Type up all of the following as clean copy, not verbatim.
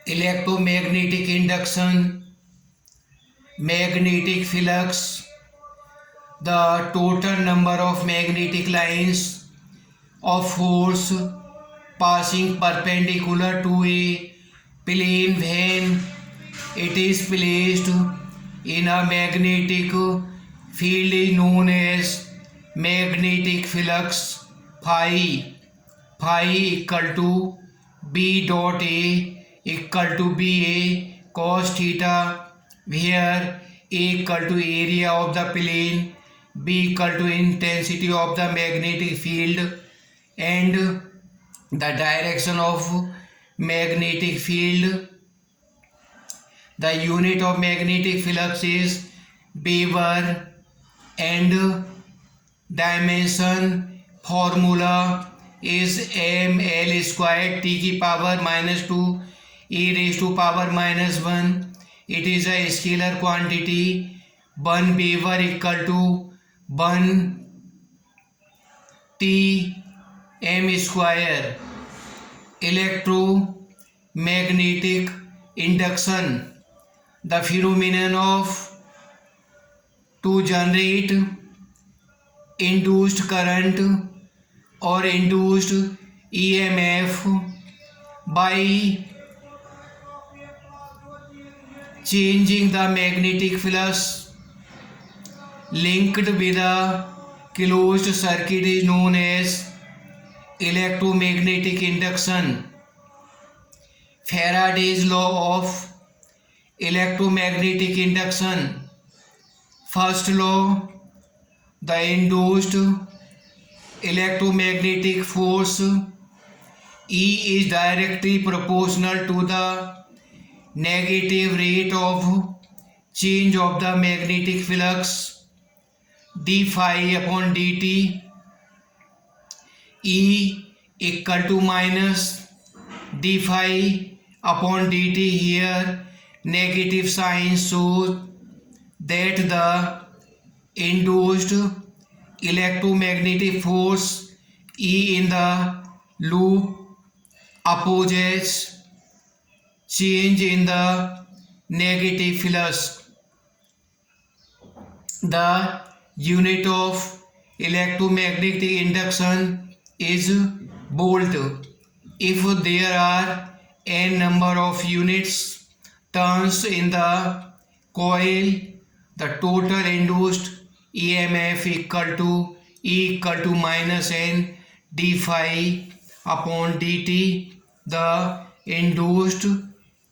electromagnetic induction, magnetic flux, the total number of magnetic lines of force passing perpendicular to a plane when it is placed in a magnetic field is known as magnetic flux. Phi equal to B dot A equal to BA cos theta, where A equal to area of the plane, B equal to intensity of the magnetic field, and the direction of magnetic field. The unit of magnetic flux is Weber, and dimension formula is ml squared t की power minus 2 e raised to power minus 1. It is a scalar quantity. 1 Weber equal to 1 t m square. Electromagnetic induction, the phenomenon of to generate induced current or induced EMF by changing the magnetic flux linked with a closed circuit is known as electromagnetic induction. Faraday's law of electromagnetic induction. First law, the induced electromagnetic force E is directly proportional to the negative rate of change of the magnetic flux d phi upon dt. E equal to minus d phi upon dt. Here negative sign shows that the induced electromagnetic force E in the loop opposes change in the negative flux. The unit of electromagnetic induction is volt. If there are n number of units turns in the coil, the total induced EMF equal to E equal to minus n d phi upon dt. The induced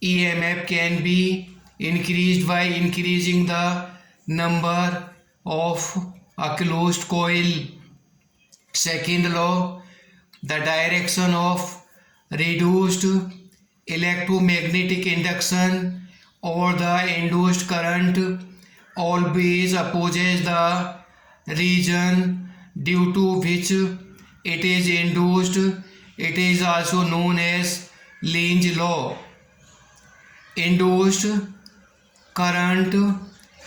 EMF can be increased by increasing the number of a closed coil. Second law, the direction of reduced electromagnetic induction or the induced current always opposes the region due to which it is induced. It is also known as Lenz law. Induced current,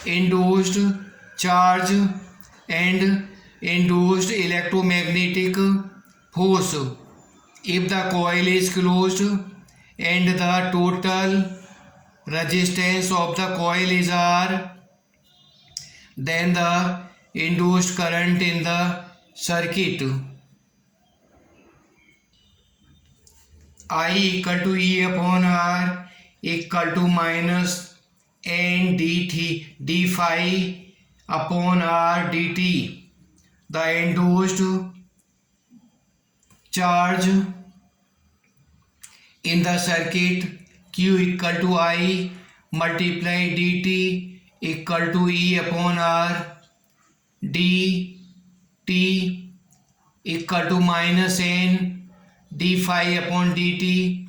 induced charge, and induced electromagnetic force. If the coil is closed and the total resistance of the coil is R, then the induced current in the circuit I equal to E upon R equal to minus n d phi upon R dt. The induced charge in the circuit Q equal to I multiply dt equal to E upon R dt equal to minus n d phi upon dt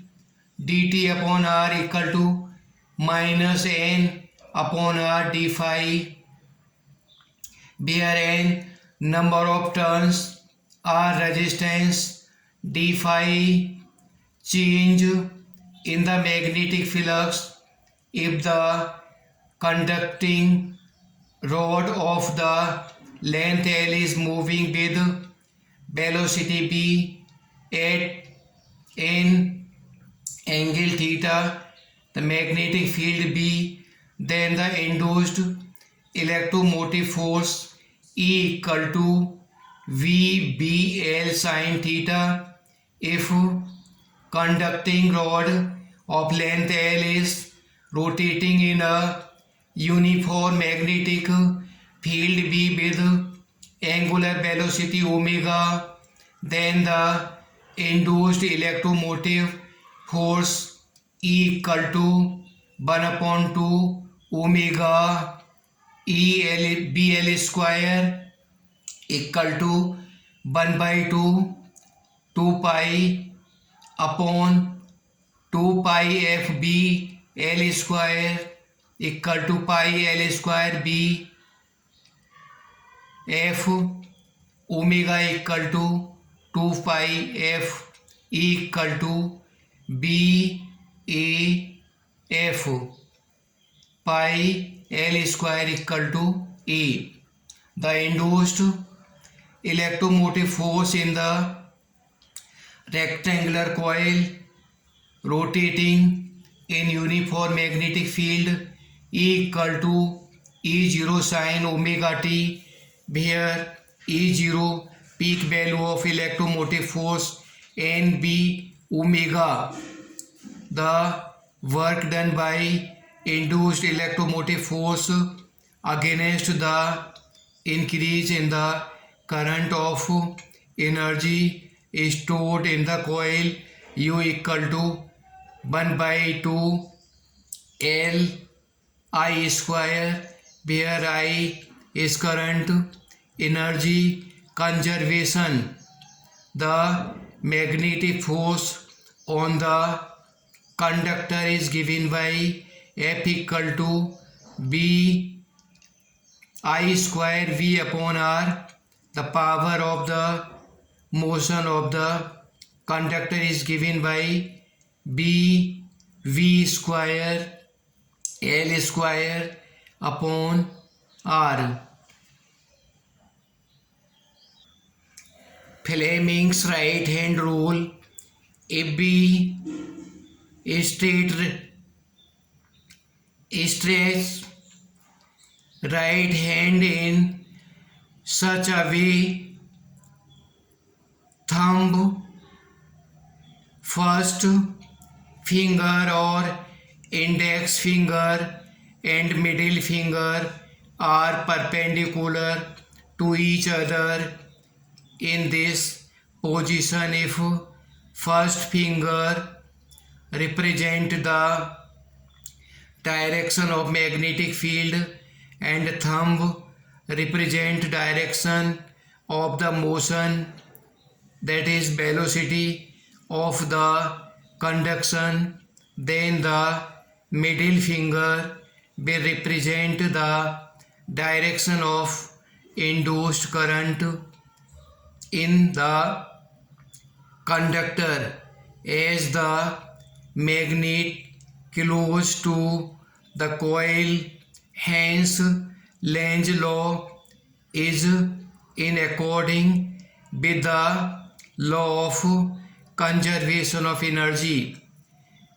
upon R equal to minus n upon R d phi, where n number of turns, R resistance, d phi change in the magnetic flux if the conducting rod of the length L is moving with velocity b at an angle theta the magnetic field B, then the induced electromotive force E equal to VBL sin theta if conducting rod of length L is rotating in a uniform magnetic field B with angular velocity omega, then the induced electromotive force E equal to 1/2 omega BL square equal to 1/2 2 pi upon 2 pi FB L square equal to pi L square B F omega equal to 2 pi F equal to B A F pi L square equal to A. The induced electromotive force in the rectangular coil rotating in uniform magnetic field E equal to E0 sin omega t, where E0 peak value of electromotive force and B omega, the work done by induced electromotive force against the increase in the current of energy stored in the coil U equal to 1/2 L I square, where I is current energy conservation. The magnetic force on the conductor is given by F equal to B I square V upon R. The power of the motion of the conductor is given by B V square L square upon R. Fleming's right hand rule: if B stretch right hand in such a way, thumb, first finger or index finger and middle finger are perpendicular to each other. In this position, if first finger represent the direction of magnetic field and thumb represent direction of the motion, that is velocity of the conduction, then the middle finger will represent the direction of induced current in the conductor. As the magnet close to the coil, hence Lenz law is in according with the law of conservation of energy.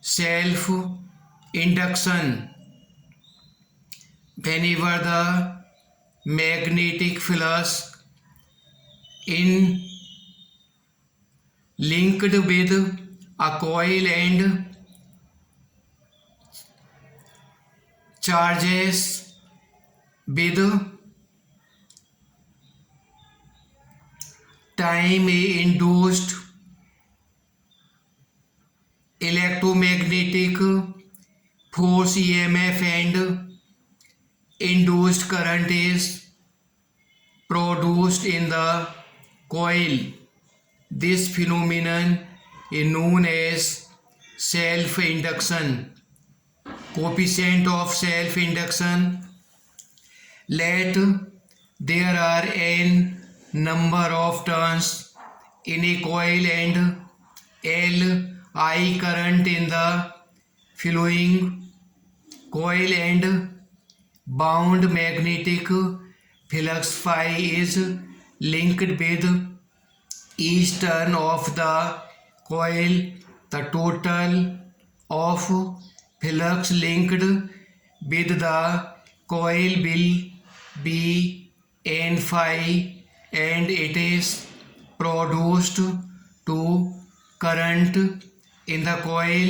Self induction: whenever the magnetic flux in linked with a coil and charges with time induced electromagnetic force EMF and induced current is produced in the coil. This phenomenon is known as self-induction. Coefficient of self-induction: let there are n number of turns in a coil and L I current in the flowing coil and bound magnetic flux phi is linked with each turn of the coil. The total of flux linked with the coil will be N phi, and it is produced to current in the coil.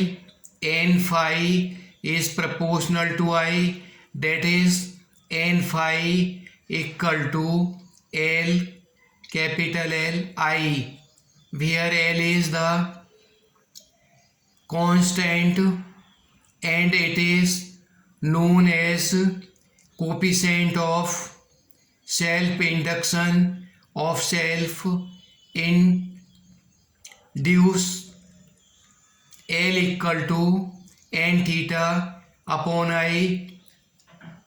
N phi is proportional to I, that is N phi equal to L, capital L I, where L is the constant and it is known as coefficient of self induction of self induced. L equal to n theta upon I.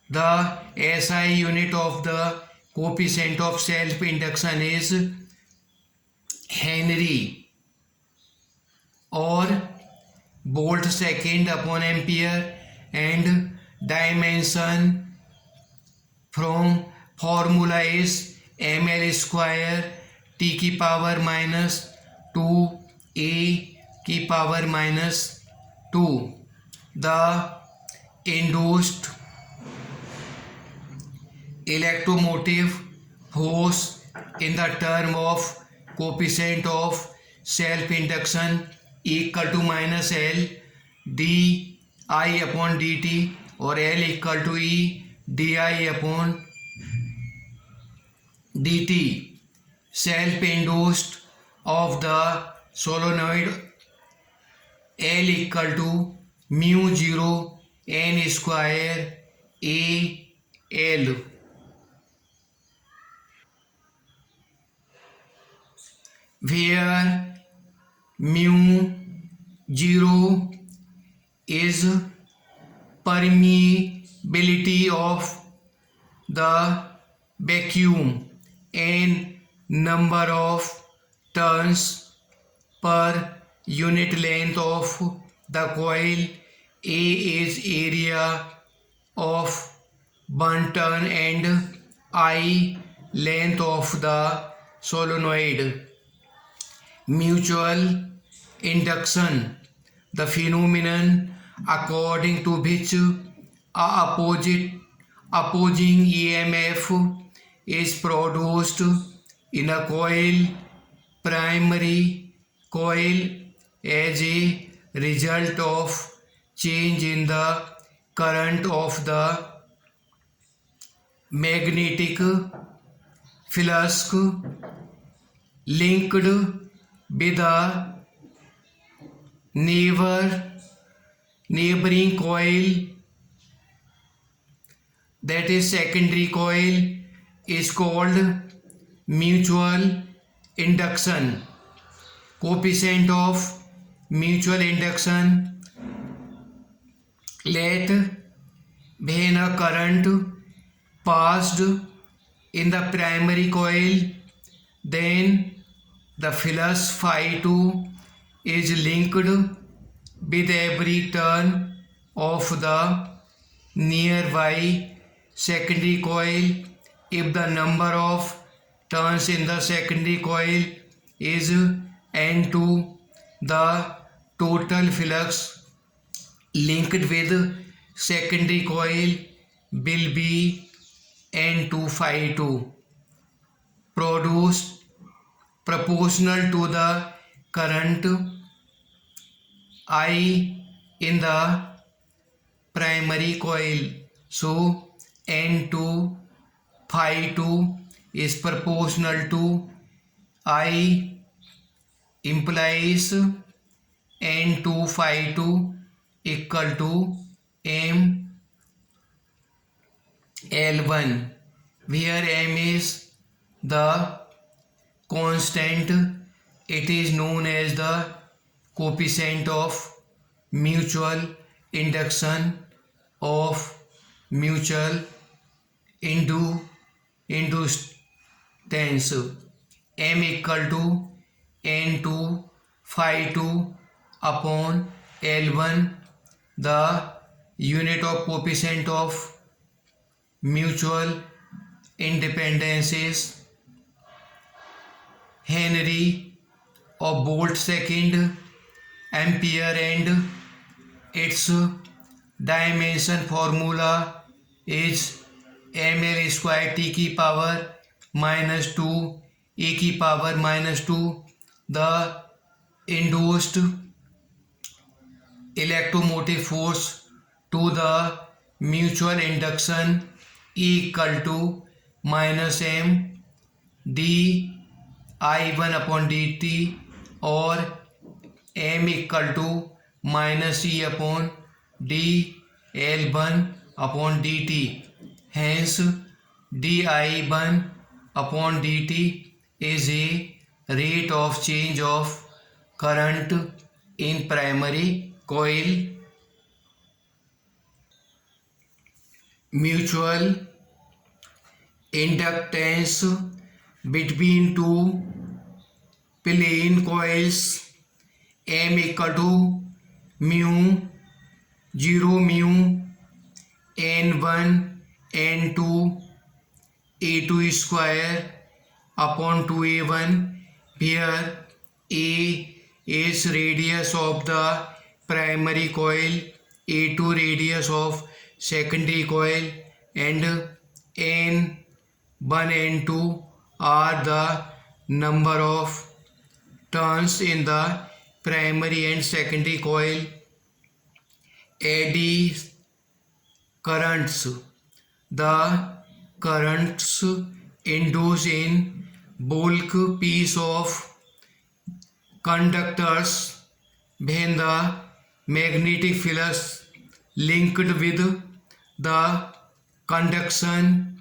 The SI unit of the coefficient of self induction is Henry or volt second upon ampere, and dimension from formula is ml square t की power minus 2 a की power minus 2. The induced electromotive force in the term of coefficient of self induction equal to minus L d I upon dt, or L equal to E di upon dt. Self induced of the solenoid L equal to mu 0 n square a L, where mu 0 is permeability of the vacuum and number of turns per unit length of the coil. A is area of one turn and I length of the solenoid. Mutual induction, the phenomenon according to which opposing EMF is produced in a coil, primary coil, as a result of change in the current of the magnetic flux linked with a neighboring coil, that is secondary coil, is called mutual induction. Coefficient of mutual induction, let when a current passed in the primary coil, then the flux phi 2 is linked with every turn of the nearby secondary coil. If the number of turns in the secondary coil is N2, the total flux linked with secondary coil will be N2 phi 2, produced proportional to the current I in the primary coil. So N2 phi 2 is proportional to I, implies N2 phi 2 equal to M L1, where M is the constant. It is known as the coefficient of mutual induction of mutual inductance. M equal to N2 phi 2 upon L1, the unit of coefficient of mutual independence is Henry or volt second, ampere, and its dimension formula is ml square t की power minus 2 e की power minus 2. The induced electromotive force to the mutual induction E equal to minus m d I1 upon dt और m equal to minus e upon d L1 upon dt. Hence di1 upon dt is a rate of change of current in primary coil. Mutual inductance between two plane coils m equal to mu 0 mu n1 n2 a2 square upon 2a1, where a is radius of the primary coil, a2 radius of secondary coil, and n1 n2 are the number of turns in the primary and secondary coil. Eddy currents. The currents induced in bulk piece of conductors when the magnetic flux linked with the conduction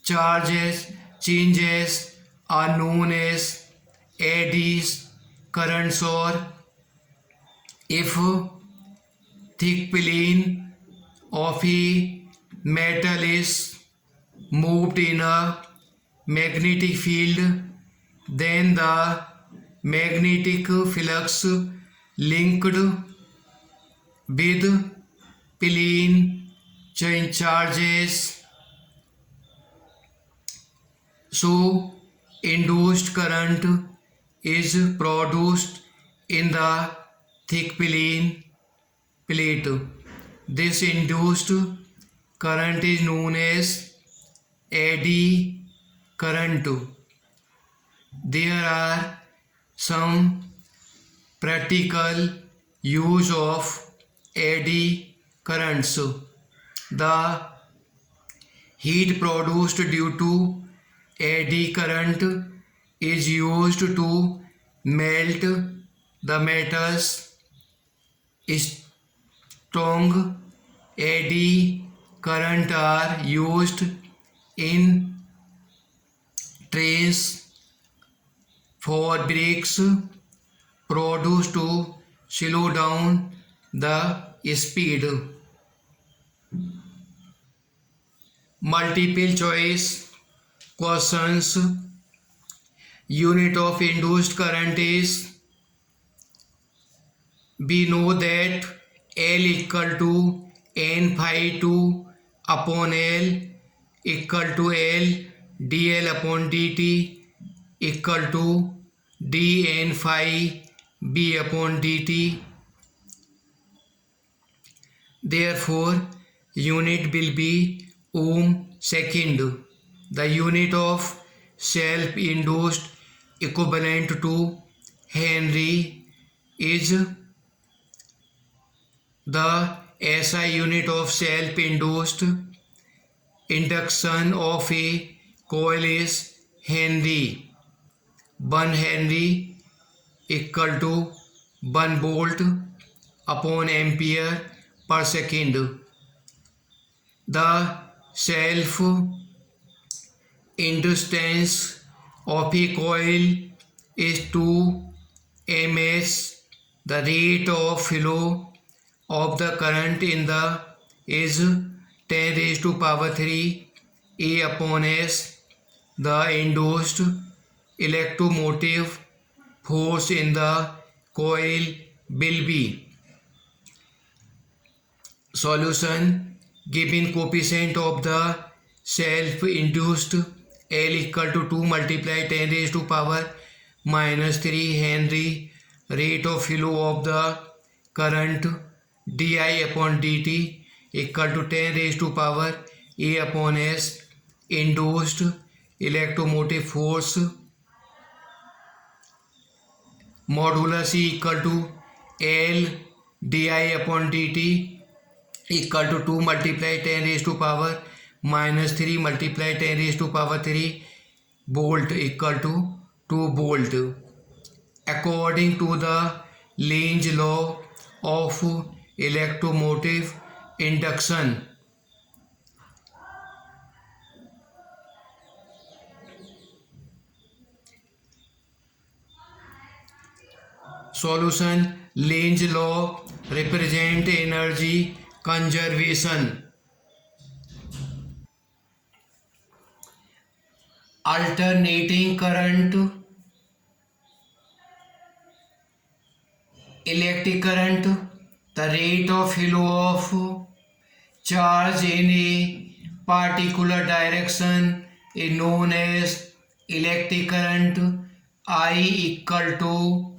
charges changes are known as eddies currents. Or if thick plane of a metal is moved in a magnetic field, then the magnetic flux linked with plane charges, so induced current is produced in the thick plate. This induced current is known as eddy current. There are some practical use of eddy currents. The heat produced due to eddy current is used to melt the metals. Strong eddy current are used in trains for brakes produced to slow down the speed. Multiple choice questions. Unit of induced current is, we know that L equal to n phi 2 upon L equal to L dl upon dt equal to dn phi b upon dt. Therefore unit will be ohm second. The unit of self induced equivalent to Henry is, the SI unit of self induced induction of a coil is Henry. 1 Henry equal to 1 volt upon ampere per second. The self inductance of a coil is 2 ms. The rate of flow of the current in the is 10 raised to power 3 A upon S. The induced electromotive force in the coil will be. Solution. Given coefficient of the self-induced L equal to 2 multiply 10 raised to power minus 3 Henry, rate of flow of the current di upon dt equal to 10 raised to power A upon S induced electromotive force modulus E equal to L di upon dt equal to 2 multiply 10 raised to power minus 3 multiply 10 raised to power 3 volt equal to 2 volt. According to the Lenz law of electromotive induction, solution. Lenz law represent energy conservation. Alternating current, electric current, the rate of flow of charge in a particular direction is known as electric current. I equal to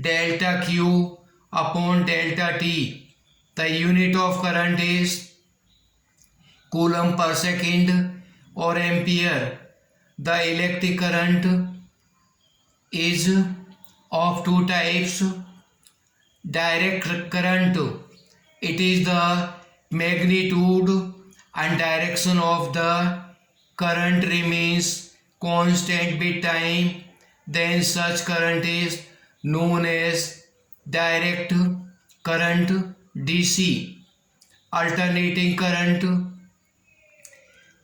delta Q upon delta T. The unit of current is coulomb per second or ampere. The electric current is of two types. Direct current, it is the magnitude and direction of the current remains constant with time, then such current is known as direct current DC. Alternating current,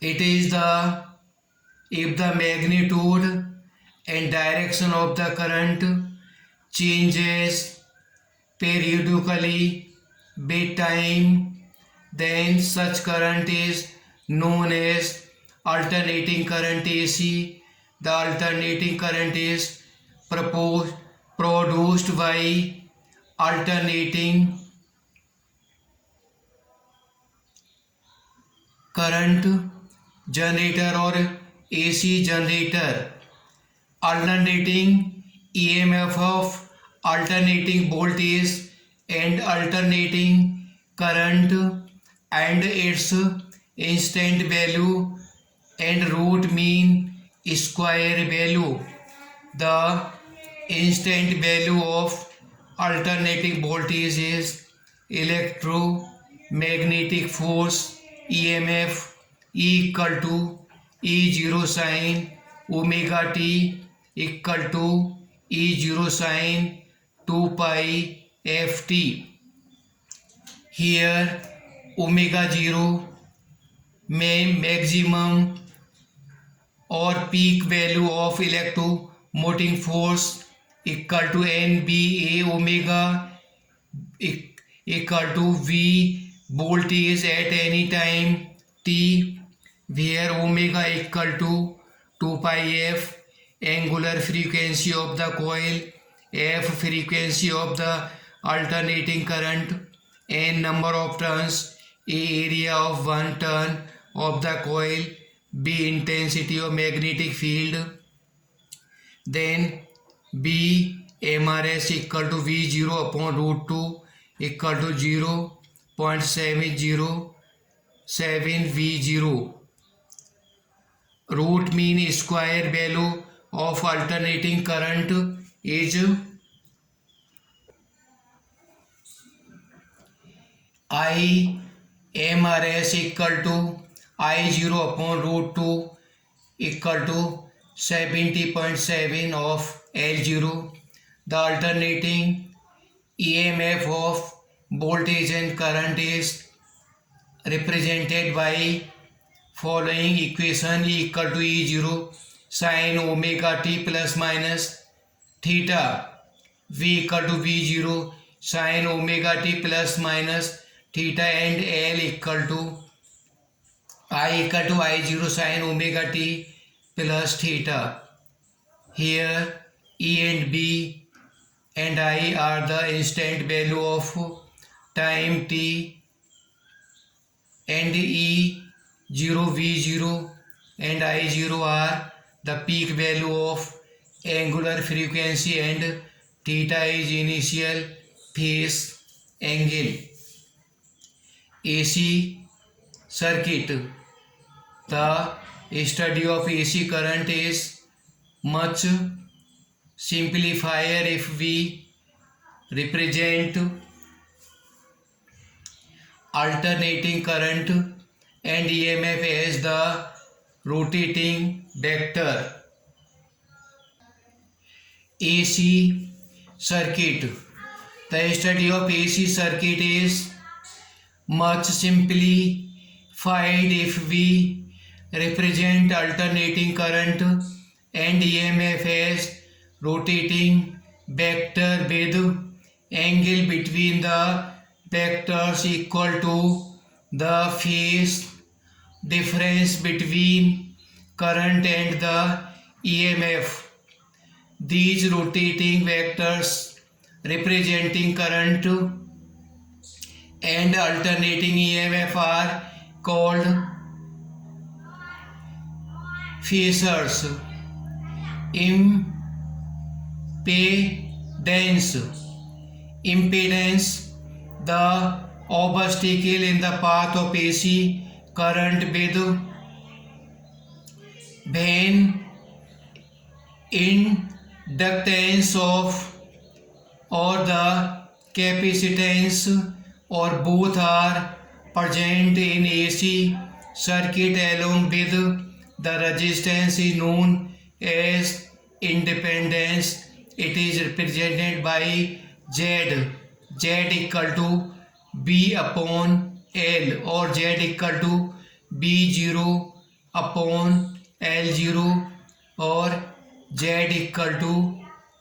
it is the if the magnitude and direction of the current changes periodically with time, then such current is known as alternating current AC. The alternating current is produced by alternating current generator or AC generator. Alternating EMF of alternating voltage and alternating current and its instant value and root mean square value. The instant value of alternating voltage is electromagnetic force EMF equal to E0 sin omega t equal to E0 sin 2 pi ft. Here omega 0 may maximum or peak value of electromotive force equal to NBA omega equal to V voltage at any time t, where omega equal to 2 pi f angular frequency of the coil, f frequency of the alternating current, n number of turns, a area of one turn of the coil, b intensity of magnetic field, then b MRS equal to V0 upon root 2 equal to 0.707 V0. Root mean square value of alternating current is I MRS equal to I0 upon root 2 equal to 70.7 of L0. The alternating EMF of voltage and current is represented by following equation. E equal to E0 sin omega t plus minus theta. V equal to V0 sin omega t plus minus theta, and L equal to I equal to I0 sin omega t plus theta. Here E and B and I are the instant value of time t, and E0 V0 and I0 are the peak value of angular frequency, and theta is initial phase angle. AC circuit. The study of AC current is much simplifier if we represent alternating current and EMF as the rotating vector. AC circuit. The study of AC circuit is much simplified if we represent alternating current and EMF as rotating vector with angle between the vectors equal to the phase difference between current and the EMF. These rotating vectors representing current and alternating EMF are called phasors. Impedance, the obstacle in the path of AC current with when inductance of or the capacitance or both are present in AC circuit along with the resistance is known as impedance. It is represented by Z equal to B upon L or Z equal to B0 upon L0 or Z equal to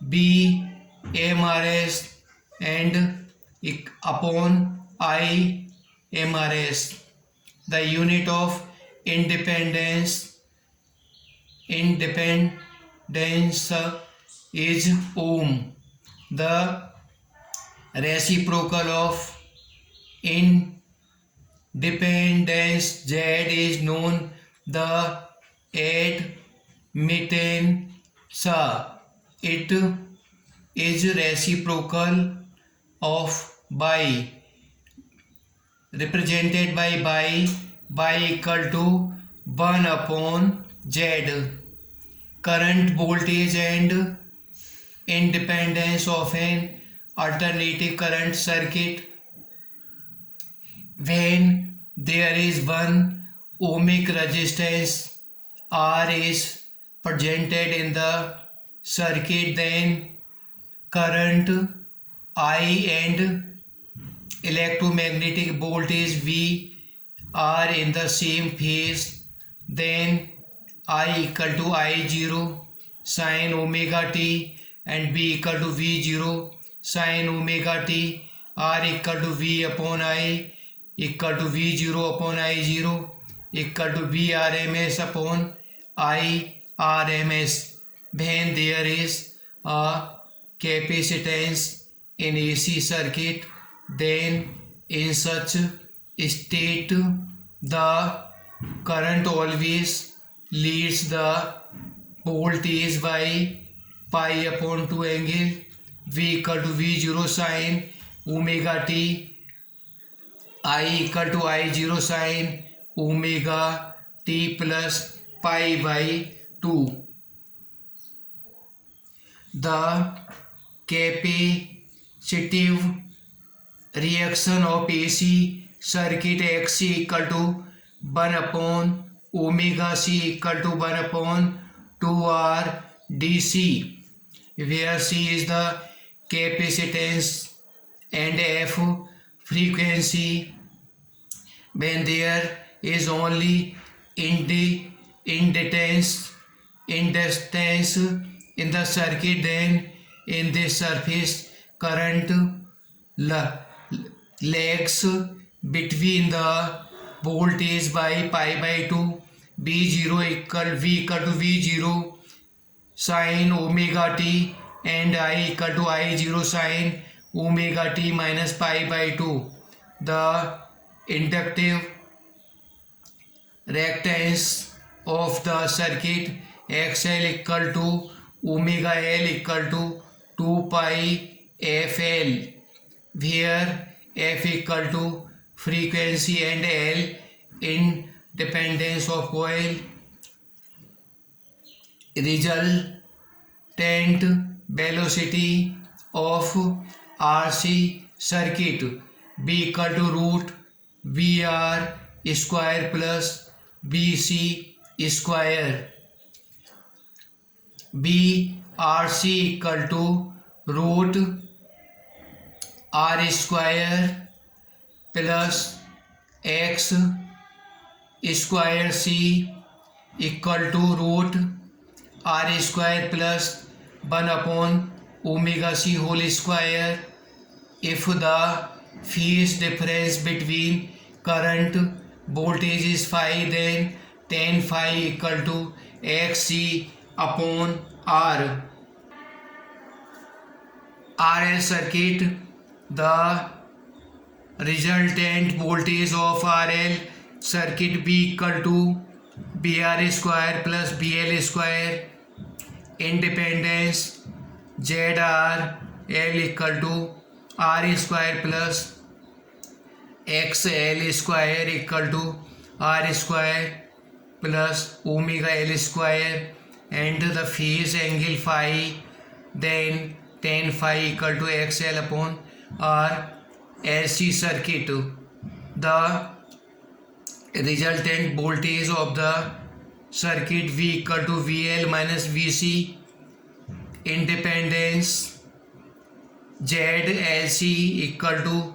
B MRS and upon I MRS. The unit of independence is ohm. The reciprocal of independence Z is known the admittance. It is reciprocal of by represented by equal to 1 upon Z. Current, voltage and independence of an alternating current circuit. When there is one ohmic resistance R is presented in the circuit, then current I and electromagnetic voltage V are in the same phase. Then I equal to I0 sin omega t and V equal to V0 sin omega t. R equal to V upon I equal to V0 upon I0 equal to V RMS upon I RMS. When there is a capacitance in AC circuit, then in such state the current always leads the voltage by pi upon 2 angle V equal to V0 sin omega t, I equal to I0 sin omega t plus pi by 2. The capacitive reaction of AC circuit Xc equal to 1 upon omega c equal to 1 upon 2R dc, where c is the capacitance and f frequency. When there is only inductance in the circuit, then in this surface current lags between the voltage by pi by 2. V0 equal V equal to V0 sin omega t and I equal to I0 sin omega t minus pi by 2. The inductive reactance of the circuit XL equal to omega L equal to 2 pi FL, where F equal to frequency and L independence of coil. Resultant velocity of RC circuit B equal to root VR square plus BC square. B RC equal to root R square plus X square C equal to root R square plus 1 upon omega C whole square. If the phase difference between current voltage is phi, then tan phi equal to XC upon R. RL circuit, the resultant voltage of RL circuit B equal to BR square plus BL square. Independence ZR L equal to R square plus XL square equal to R square plus omega L square, and the phase angle phi, then tan phi equal to XL upon R. LC circuit, the resultant voltage of the circuit V equal to VL minus VC. Independence ZLC equal to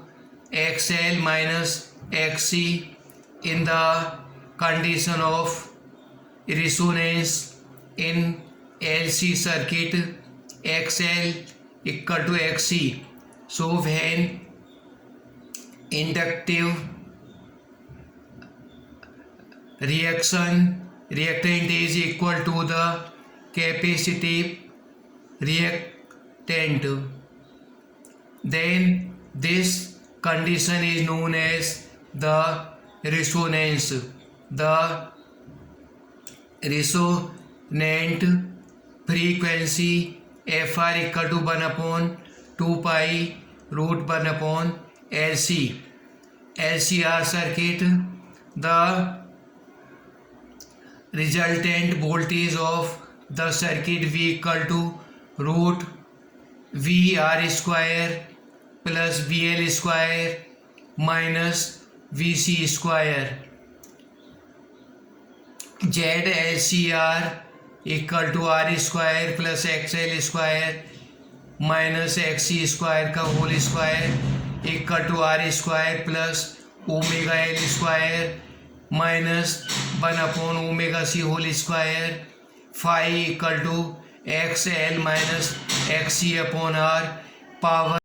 XL minus XC in the condition of resonance. In LC circuit, XL equal to XC. So when inductive reactant is equal to the capacitive reactant, then this condition is known as the resonance. The resonant frequency FR equal to 1 upon 2 pi root 1 upon LC. LCR circuit, the resultant voltage of the circuit V equal to root VR square plus VL square minus VC square. ZLCR equal to R square plus XL square minus XC square का whole square equal to R square plus omega L square minus 1 upon omega C whole square. Phi equal to XL minus XC upon R. Power